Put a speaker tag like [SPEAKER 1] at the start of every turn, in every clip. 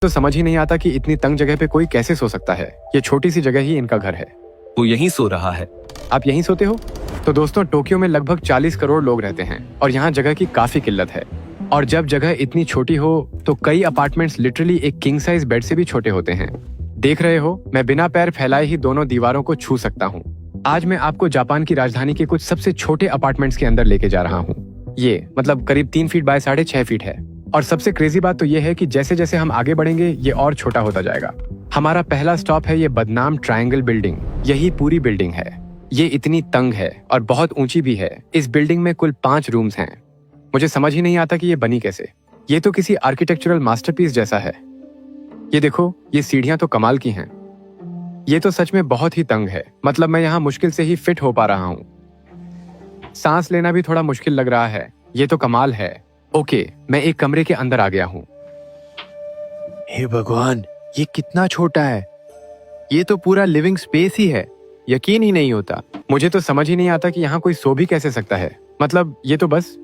[SPEAKER 1] तो समझ ही नहीं आता कि इतनी तंग जगह पे कोई कैसे सो सकता है। ये छोटी सी जगह ही इनका घर है।
[SPEAKER 2] वो यहीं सो रहा है।
[SPEAKER 1] आप यहीं सोते हो? तो दोस्तों, टोक्यो में लगभग 40 करोड़ लोग रहते हैं और यहाँ जगह की काफी किल्लत है। और जब जगह इतनी छोटी हो तो कई अपार्टमेंट्स लिटरली एक किंग साइज बेड से भी छोटे होते हैं। देख रहे हो, मैं बिना पैर फैलाए ही दोनों दीवारों को छू सकता हूँ। आज मैं आपको जापान की राजधानी के कुछ सबसे छोटे अपार्टमेंट्स के अंदर लेके जा रहा हूँ। ये मतलब करीब 3 फीट बाय 6.5 फीट है। और सबसे क्रेजी बात तो ये है कि जैसे जैसे हम आगे बढ़ेंगे ये और छोटा होता जाएगा। हमारा पहला स्टॉप है ये बदनाम ट्रायंगल बिल्डिंग। यही पूरी बिल्डिंग है। ये इतनी तंग है और बहुत ऊंची भी है। इस बिल्डिंग में कुल 5 रूम्स हैं। मुझे समझ ही नहीं आता कि ये बनी कैसे। ये तो किसी आर्किटेक्चरल मास्टरपीस जैसा है। ये देखो, ये सीढ़ियां तो कमाल की हैं। ये तो सच में बहुत ही तंग है। मतलब मैं यहाँ मुश्किल से ही फिट हो पा रहा हूँ। सांस लेना भी थोड़ा मुश्किल लग रहा है। ये तो कमाल है। ओके, मैं एक कमरे के अंदर आ गया हूँ।
[SPEAKER 3] हे भगवान, ये कितना छोटा है। ये तो पूरा लिविंग स्पेस ही है। यकीन ही नहीं होता।
[SPEAKER 1] मुझे तो समझ ही नहीं आता कि यहाँ कोई सो भी कैसे सकता है। मतलब ये तो बस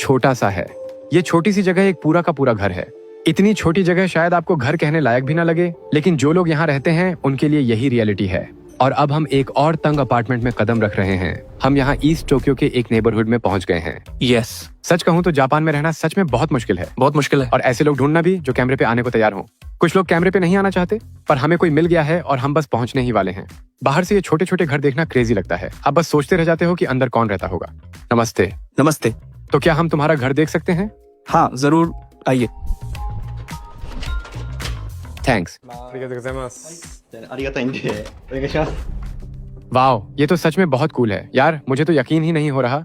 [SPEAKER 1] छोटा सा है। ये छोटी सी जगह एक पूरा का पूरा घर है। इतनी छोटी जगह शायद आपको घर कहने लायक भी ना लगे, लेकिन जो लोग यहाँ रहते हैं उनके लिए यही रियलिटी है। और अब हम एक और तंग अपार्टमेंट में कदम रख रहे हैं। हम यहाँ ईस्ट टोक्यो के एक नेबरहुड में पहुंच गए हैं।
[SPEAKER 2] यस,
[SPEAKER 1] सच कहूँ तो जापान में रहना सच में बहुत मुश्किल है।
[SPEAKER 2] बहुत मुश्किल है।
[SPEAKER 1] और ऐसे लोग ढूंढना भी जो कैमरे पे आने को तैयार हों। कुछ लोग कैमरे पे नहीं आना चाहते, पर हमें कोई मिल गया है और हम बस पहुंचने ही वाले हैं। बाहर से ये छोटे छोटे घर देखना क्रेजी लगता है। आप बस सोचते रह जाते हो कि अंदर कौन रहता होगा। नमस्ते।
[SPEAKER 2] नमस्ते।
[SPEAKER 1] तो क्या हम तुम्हारा घर देख सकते हैं?
[SPEAKER 2] हाँ, जरूर आइए।
[SPEAKER 1] थैंक्स।
[SPEAKER 4] ありがとうございます。
[SPEAKER 5] ありがたいんでお願いします。
[SPEAKER 1] वाओ, ये तो सच में बहुत कूल है यार। मुझे तो यकीन ही नहीं हो रहा।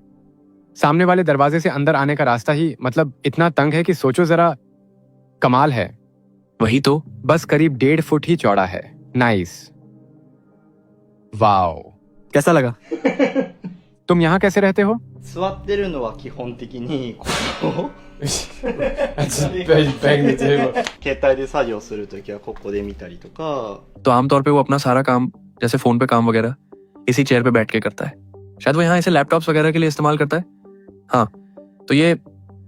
[SPEAKER 1] सामने वाले दरवाजे से अंदर आने का रास्ता ही मतलब इतना तंग है कि सोचो जरा। कमाल है।
[SPEAKER 2] वही तो।
[SPEAKER 1] बस करीब 1.5 फुट ही चौड़ा है। नाइस। वाओ,
[SPEAKER 2] कैसा लगा?
[SPEAKER 1] तुम यहाँ कैसे रहते हो?
[SPEAKER 5] 座ってるのは基本的にこの携帯で作業するときはここで見たりとか。
[SPEAKER 2] तो आमतौर पे वो अपना सारा काम, जैसे फोन पे काम वगैरह, इसी चेयर पे बैठ के करता है। शायद वो यहाँ इसे लैपटॉप्स वगैरह के लिए इस्तेमाल करता है। हाँ, तो ये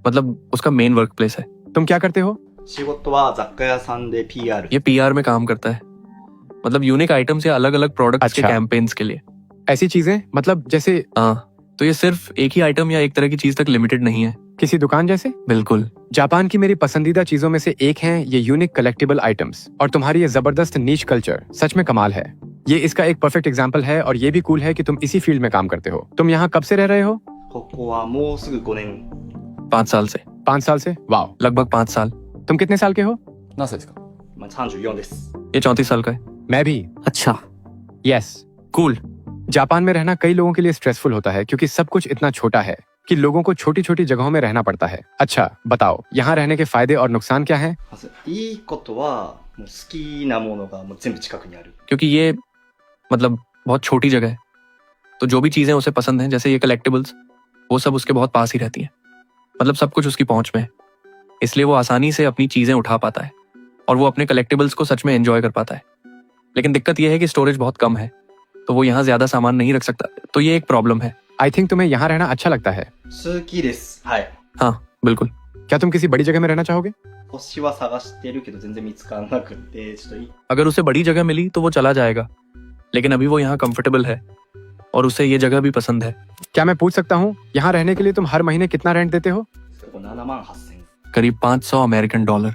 [SPEAKER 2] मतलब उसका मेन वर्क प्लेस है।
[SPEAKER 1] तुम क्या करते हो?
[SPEAKER 5] 仕事は雑貨屋さんで PR。
[SPEAKER 2] ये PR में काम करता है। मतलब यूनिक आइटम्स या अलग अलग प्रोडक्ट्स के
[SPEAKER 1] अच्छा।
[SPEAKER 2] कैंपेन्स के लिए।
[SPEAKER 1] ऐसी चीजें मतलब जैसे
[SPEAKER 2] हाँ, तो ये सिर्फ एक ही आइटम या एक तरह की चीज तक लिमिटेड नहीं है।
[SPEAKER 1] किसी दुकान जैसे?
[SPEAKER 2] बिल्कुल।
[SPEAKER 1] जापान की मेरी पसंदीदा चीजों में से एक हैं ये यूनिक कलेक्टिबल आइटम्स। और तुम्हारी ये जबरदस्त नीश कल्चर सच में कमाल है। ये इसका एक परफेक्ट एग्जांपल है। और ये भी कूल है कि तुम इसी फील्ड में काम करते हो। तुम यहाँ कब से रह रहे हो?
[SPEAKER 5] ここはもうすぐ5年。
[SPEAKER 2] 5 साल से।
[SPEAKER 1] 5 साल से? वाओ।
[SPEAKER 2] लगभग 5 साल।
[SPEAKER 1] तुम कितने साल के हो?
[SPEAKER 4] 何歳ですか？
[SPEAKER 5] まあ34です。
[SPEAKER 2] ये 34 साल का है।
[SPEAKER 1] मैं भी।
[SPEAKER 2] अच्छा,
[SPEAKER 1] यस।
[SPEAKER 2] कूल।
[SPEAKER 1] जापान में रहना कई लोगों के लिए स्ट्रेसफुल होता है क्योंकि सब कुछ इतना छोटा है कि लोगों को छोटी छोटी जगहों में रहना पड़ता है। अच्छा बताओ, यहाँ रहने के फायदे और नुकसान क्या हैं?
[SPEAKER 5] まずいいことはもう好きなものがもう全部近くにある。
[SPEAKER 2] क्योंकि ये मतलब बहुत छोटी जगह है, तो जो भी चीजें उसे पसंद हैं, जैसे ये कलेक्टिबल्स, वो सब उसके बहुत पास ही रहती हैं। मतलब सब कुछ उसकी पहुंच में है। इसलिए वो आसानी से अपनी चीजें उठा पाता है और वो अपने कलेक्टिबल्स को सच में एंजॉय कर पाता है। लेकिन दिक्कत यह है कि स्टोरेज बहुत कम है, तो वो यहाँ ज्यादा सामान नहीं रख सकता। तो ये एक प्रॉब्लम है।
[SPEAKER 1] आई थिंक तुम्हें यहाँ रहना अच्छा लगता है।
[SPEAKER 5] 好きです。はい。
[SPEAKER 2] हाँ बिल्कुल।
[SPEAKER 1] क्या तुम किसी बड़ी जगह में रहना चाहोगे?
[SPEAKER 5] 星は探してるけど全然見つからなくてちょっといい。
[SPEAKER 2] अगर उसे बड़ी जगह मिली तो वो चला जाएगा, लेकिन अभी वो यहाँ कंफर्टेबल है और उसे ये जगह भी पसंद है।
[SPEAKER 1] क्या मैं पूछ सकता हूँ, यहाँ रहने के लिए तुम हर महीने कितना रेंट देते हो?
[SPEAKER 5] ここ78000。
[SPEAKER 2] करीब $500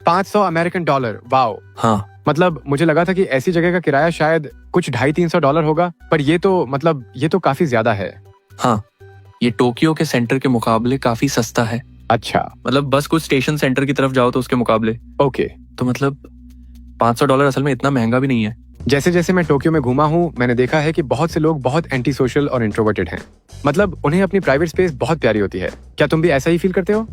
[SPEAKER 1] $500 अमेरिकन। वाओ।
[SPEAKER 2] हाँ,
[SPEAKER 1] मतलब मुझे लगा था कि ऐसी जगह का किराया शायद कुछ $250-300 होगा, पर ये तो काफी ज्यादा है।
[SPEAKER 2] हाँ, ये टोक्यो के सेंटर के मुकाबले काफी सस्ता है।
[SPEAKER 1] अच्छा।
[SPEAKER 2] मतलब बस कुछ स्टेशन सेंटर की तरफ जाओ तो उसके मुकाबले।
[SPEAKER 1] ओके।
[SPEAKER 2] तो मतलब $500 असल में इतना महंगा भी नहीं है।
[SPEAKER 1] जैसे जैसे मैं टोक्यो में घूमा हूँ मैंने देखा है कि बहुत से लोग बहुत एंटी सोशल और इंट्रोवर्टेड हैं। मतलब उन्हें अपनी प्राइवेट स्पेस बहुत प्यारी होती है। क्या तुम भी ऐसा ही फील करते हो?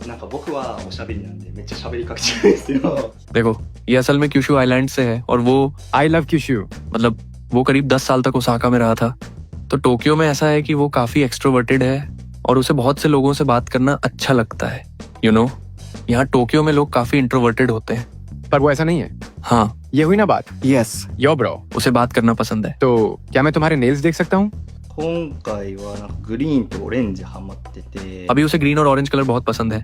[SPEAKER 5] なんか僕はおしゃべりなんでめっちゃ喋りかけちゃうんですよ。
[SPEAKER 2] देखो, ये असल में क्यूशू आइलैंड से है और वो
[SPEAKER 1] आई लव क्यूशू।
[SPEAKER 2] मतलब वो करीब 10 साल तक ओसाका में रहा था। तो टोक्यो में ऐसा है कि वो काफी एक्सट्रोवर्टेड है और उसे बहुत से लोगों से बात करना अच्छा लगता है। यू नो, यहाँ टोक्यो में लोग काफी इंट्रोवर्टेड होते हैं।
[SPEAKER 1] पर वो ऐसा नहीं है।
[SPEAKER 2] हाँ,
[SPEAKER 1] ये हुई ना बात।
[SPEAKER 2] यस,
[SPEAKER 1] यो ब्रो।
[SPEAKER 2] उसे बात करना पसंद है।
[SPEAKER 1] तो क्या मैं तुम्हारे नेल्स देख सकता हूँ?
[SPEAKER 5] 今回はなんかグリーンとオレンジハマってて。
[SPEAKER 2] अभी उसे ग्रीन और ऑरेंज कलर बहुत पसंद है।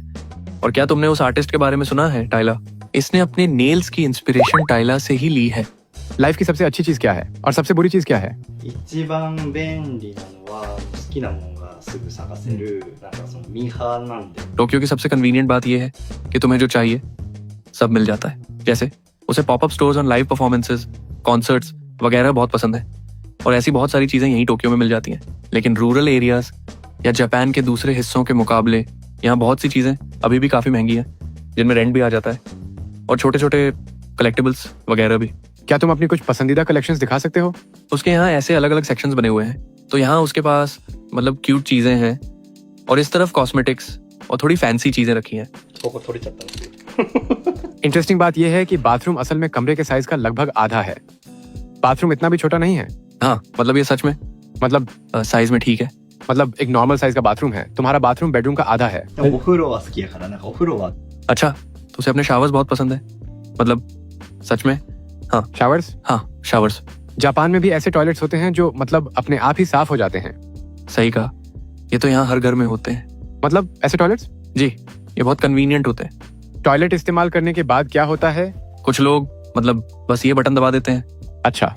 [SPEAKER 2] और क्या तुमने उस आर्टिस्ट के बारे में सुना है, टाइला? इसने अपने नेल्स की इंस्पिरेशन टाइला से ही ली है।
[SPEAKER 1] लाइफ की सबसे अच्छी चीज क्या है और सबसे बुरी चीज क्या है?
[SPEAKER 5] 一番便利なのは好きなものがすぐ探せるなんかそのミーハーなんで
[SPEAKER 2] टोक्यो की सबसे कन्वीनियंट बात यह है कि तुम्हें जो चाहिए सब मिल जाता है। जैसे उसे पॉपअप स्टोर्स और लाइव परफॉर्मेंसेस, कॉन्सर्ट्स वगैरह बहुत पसंद है और ऐसी बहुत सारी चीजें यहीं टोक्यो में मिल जाती हैं। लेकिन रूरल एरियाज या जापान के दूसरे हिस्सों के मुकाबले यहाँ बहुत सी चीजें अभी भी काफी महंगी हैं, जिनमें रेंट भी आ जाता है और छोटे छोटे कलेक्टिबल्स वगैरह भी।
[SPEAKER 1] क्या तुम अपनी कुछ पसंदीदा कलेक्शंस दिखा सकते हो?
[SPEAKER 2] उसके यहाँ ऐसे अलग अलग सेक्शंस बने हुए हैं, तो यहाँ उसके पास मतलब क्यूट चीजें हैं और इस तरफ कॉस्मेटिक्स और थोड़ी फैंसी चीजें रखी हैं।
[SPEAKER 5] ここ取れちゃったんですよ
[SPEAKER 1] इंटरेस्टिंग बात यह है कि बाथरूम असल में कमरे के साइज का लगभग आधा है। बाथरूम इतना भी छोटा नहीं है।
[SPEAKER 2] हाँ, मतलब ये सच में
[SPEAKER 1] मतलब
[SPEAKER 2] साइज में ठीक है।
[SPEAKER 1] मतलब एक नॉर्मल साइज का बाथरूम है। तुम्हारा बाथरूम बेडरूम का आधा है।
[SPEAKER 5] でもお風呂は好きやからなんかお風呂は
[SPEAKER 2] अच्छा, तो उसे अपने शावर्स बहुत पसंद है। मतलब सच में?
[SPEAKER 1] शावर्स?
[SPEAKER 2] हाँ, शावर्स।
[SPEAKER 1] जापान में भी ऐसे टॉयलेट्स होते हैं जो मतलब अपने आप ही साफ हो जाते हैं।
[SPEAKER 2] सही कहा, ये तो यहाँ हर घर में होते हैं।
[SPEAKER 1] मतलब ऐसे टॉयलेट्स?
[SPEAKER 2] जी, ये बहुत कन्वीनियंट होते हैं।
[SPEAKER 1] टॉयलेट इस्तेमाल करने के बाद क्या होता है?
[SPEAKER 2] कुछ लोग मतलब बस ये बटन दबा देते हैं
[SPEAKER 1] अच्छा,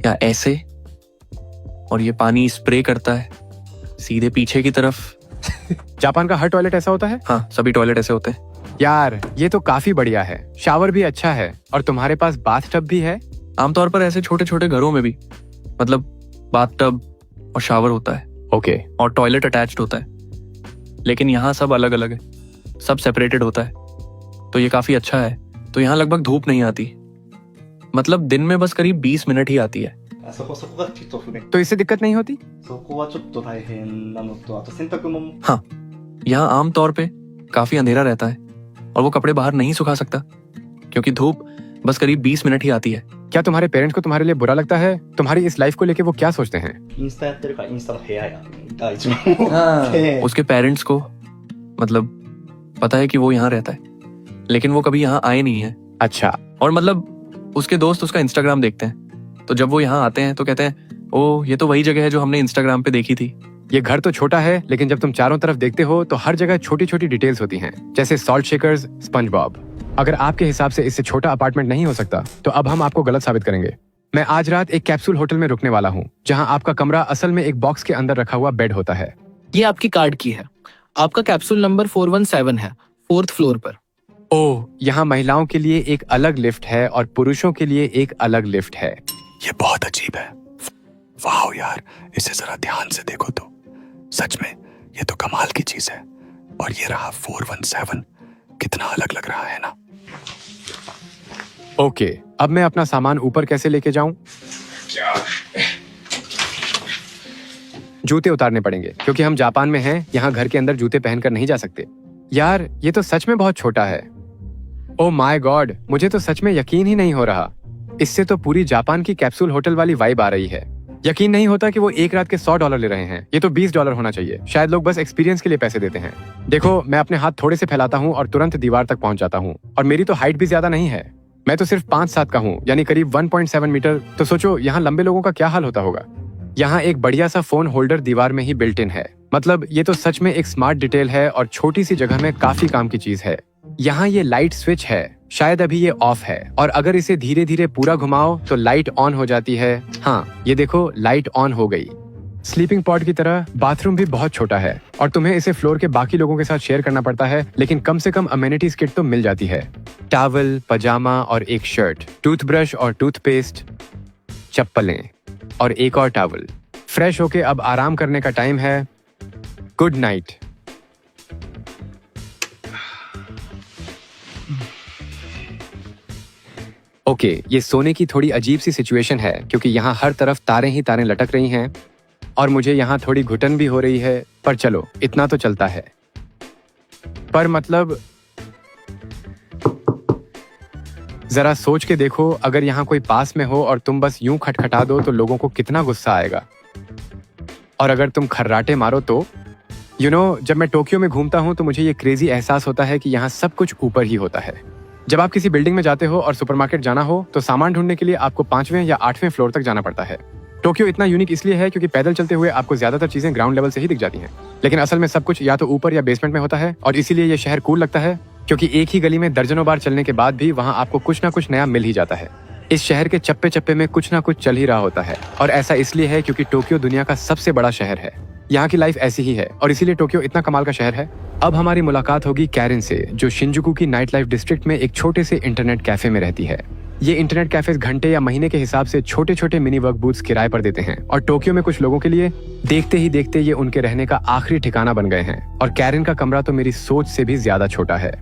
[SPEAKER 2] या ऐसे, और ये पानी स्प्रे करता है सीधे पीछे की तरफ।
[SPEAKER 1] जापान का हर टॉयलेट ऐसा होता है?
[SPEAKER 2] हाँ, सभी टॉयलेट ऐसे होते हैं।
[SPEAKER 1] यार ये तो काफी बढ़िया है। शावर भी अच्छा है और तुम्हारे पास बाथटब भी है।
[SPEAKER 2] आमतौर पर ऐसे छोटे छोटे घरों में भी मतलब बाथटब और शावर होता है
[SPEAKER 1] ओके।
[SPEAKER 2] और टॉयलेट अटैच्ड होता है, लेकिन यहाँ सब अलग अलग है, सब सेपरेटेड होता है, तो ये काफी अच्छा है। तो यहाँ लगभग धूप नहीं आती, मतलब दिन में बस करीब 20 मिनट ही आती है।
[SPEAKER 5] そこがちょっと不便
[SPEAKER 1] तो इससे दिक्कत नहीं होती?
[SPEAKER 5] そこはちょっと大変なのとあと洗濯物
[SPEAKER 2] हाँ, यहाँ आमतौर पे काफी अंधेरा रहता है और वो कपड़े बाहर नहीं सुखा सकता क्योंकि धूप बस करीब 20 मिनट ही आती है।
[SPEAKER 1] क्या तुम्हारे पेरेंट्स को तुम्हारे लिए बुरा लगता है? तुम्हारी इस लाइफ को लेके वो क्या सोचते हैं?
[SPEAKER 5] インスタやってるからインスタの部屋やが一番思って、
[SPEAKER 2] उसके पेरेंट्स को मतलब पता है कि वो यहाँ रहता है, लेकिन वो कभी यहाँ आए नहीं है।
[SPEAKER 1] अच्छा,
[SPEAKER 2] और मतलब उसके दोस्त उसका इंस्टाग्राम देखते हैं, तो जब वो यहाँ आते हैं तो कहते हैं ओह ये तो वही जगह है जो हमने इंस्टाग्राम पे देखी थी।
[SPEAKER 1] ये घर तो छोटा है, लेकिन जब तुम चारों तरफ देखते हो तो हर जगह छोटी छोटी डिटेल्स होती हैं, जैसे सॉल्ट शेकर्स, स्पंज बॉब। अगर आपके हिसाब से इससे छोटा अपार्टमेंट नहीं हो सकता तो अब हम आपको गलत साबित करेंगे। मैं आज रात एक कैप्सूल होटल में रुकने वाला हूँ, जहाँ आपका कमरा असल में एक बॉक्स के अंदर रखा हुआ बेड होता है।
[SPEAKER 6] ये आपकी कार्ड की है। आपका कैप्सूल नंबर 417 है, 4th फ्लोर पर।
[SPEAKER 1] ओह, यहाँ महिलाओं के लिए एक अलग लिफ्ट है और पुरुषों के लिए एक अलग लिफ्ट है।
[SPEAKER 7] ये बहुत अजीब है। वाह यार, इसे जरा ध्यान से देखो तो सच में ये तो कमाल की चीज है। और ये रहा 417, कितना अलग लग रहा है ना।
[SPEAKER 1] ओके, अब मैं अपना सामान ऊपर कैसे लेके जाऊं? जूते उतारने पड़ेंगे क्योंकि हम जापान में हैं, यहाँ घर के अंदर जूते पहनकर नहीं जा सकते। यार ये तो सच में बहुत छोटा है। ओह माय गॉड, मुझे तो सच में यकीन ही नहीं हो रहा। इससे तो पूरी जापान की कैप्सूल होटल वाली वाइब आ रही है। यकीन नहीं होता कि वो एक रात के $100 ले रहे हैं। ये तो $20 होना चाहिए। शायद लोग बस एक्सपीरियंस के लिए पैसे देते हैं। देखो, मैं अपने हाथ थोड़े से फैलाता हूँ और तुरंत दीवार तक पहुंच जाता हूँ। और मेरी तो हाइट भी ज्यादा नहीं है, मैं तो सिर्फ 5'7" का हूँ, यानी करीब 1.7 मीटर। तो सोचो यहाँ लंबे लोगों का क्या हाल होता होगा। यहाँ एक बढ़िया सा फोन होल्डर दीवार में ही बिल्ट इन है। मतलब ये तो सच में एक स्मार्ट डिटेल है और छोटी सी जगह में काफी काम की चीज है। यहाँ ये लाइट स्विच है, शायद अभी ये ऑफ है, और अगर इसे धीरे धीरे पूरा घुमाओ तो लाइट ऑन हो जाती है। हाँ, ये देखो लाइट ऑन हो गई। स्लीपिंग पॉड की तरह बाथरूम भी बहुत छोटा है और तुम्हें इसे फ्लोर के बाकी लोगों के साथ शेयर करना पड़ता है, लेकिन कम से कम अमेनिटीज किट तो मिल जाती है। टॉवल, पजामा और एक शर्ट, टूथब्रश और टूथपेस्ट, चप्पलें और एक और टॉवल। फ्रेश होके अब आराम करने का टाइम है। Good night. ओके, ये सोने की थोड़ी अजीब सी सिचुएशन है क्योंकि यहाँ हर तरफ तारें ही तारें लटक रही हैं और मुझे यहाँ थोड़ी घुटन भी हो रही है, पर चलो इतना तो चलता है। पर मतलब जरा सोच के देखो, अगर यहाँ कोई पास में हो और तुम बस यूं खटखटा दो तो लोगों को कितना गुस्सा आएगा। और अगर तुम खर्राटे मारो तो जब मैं टोक्यो में घूमता हूँ तो मुझे ये क्रेजी एहसास होता है कि यहाँ सब कुछ ऊपर ही होता है। जब आप किसी बिल्डिंग में जाते हो और सुपरमार्केट जाना हो तो सामान ढूंढने के लिए आपको 5वें या 8वें फ्लोर तक जाना पड़ता है। टोक्यो इतना यूनिक इसलिए है क्योंकि पैदल चलते हुए आपको ज्यादातर चीजें ग्राउंड लेवल से ही दिख जाती हैं, लेकिन असल में सब कुछ या तो ऊपर या बेसमेंट में होता है और इसीलिए ये शहर कूल लगता है। क्योंकि एक ही गली में दर्जनों बार चलने के बाद भी वहाँ आपको कुछ ना कुछ नया मिल ही जाता है। इस शहर के चप्पे चप्पे में कुछ ना कुछ चल ही रहा होता है, और ऐसा इसलिए है क्योंकि टोक्यो दुनिया का सबसे बड़ा शहर है। यहाँ की लाइफ ऐसी ही है और इसीलिए टोक्यो इतना कमाल का शहर है। अब हमारी मुलाकात होगी कैरिन से, जो शिंजुकू की नाइट लाइफ डिस्ट्रिक्ट में एक छोटे से इंटरनेट कैफे में रहती है। ये इंटरनेट कैफेज घंटे या महीने के हिसाब से छोटे छोटे मिनी वर्क बूथ्स किराए पर देते हैं, और टोक्यो में कुछ लोगों के लिए देखते ही देखते ये उनके रहने का आखिरी ठिकाना बन गए हैं। और कैरिन का कमरा तो मेरी सोच से भी ज्यादा छोटा है।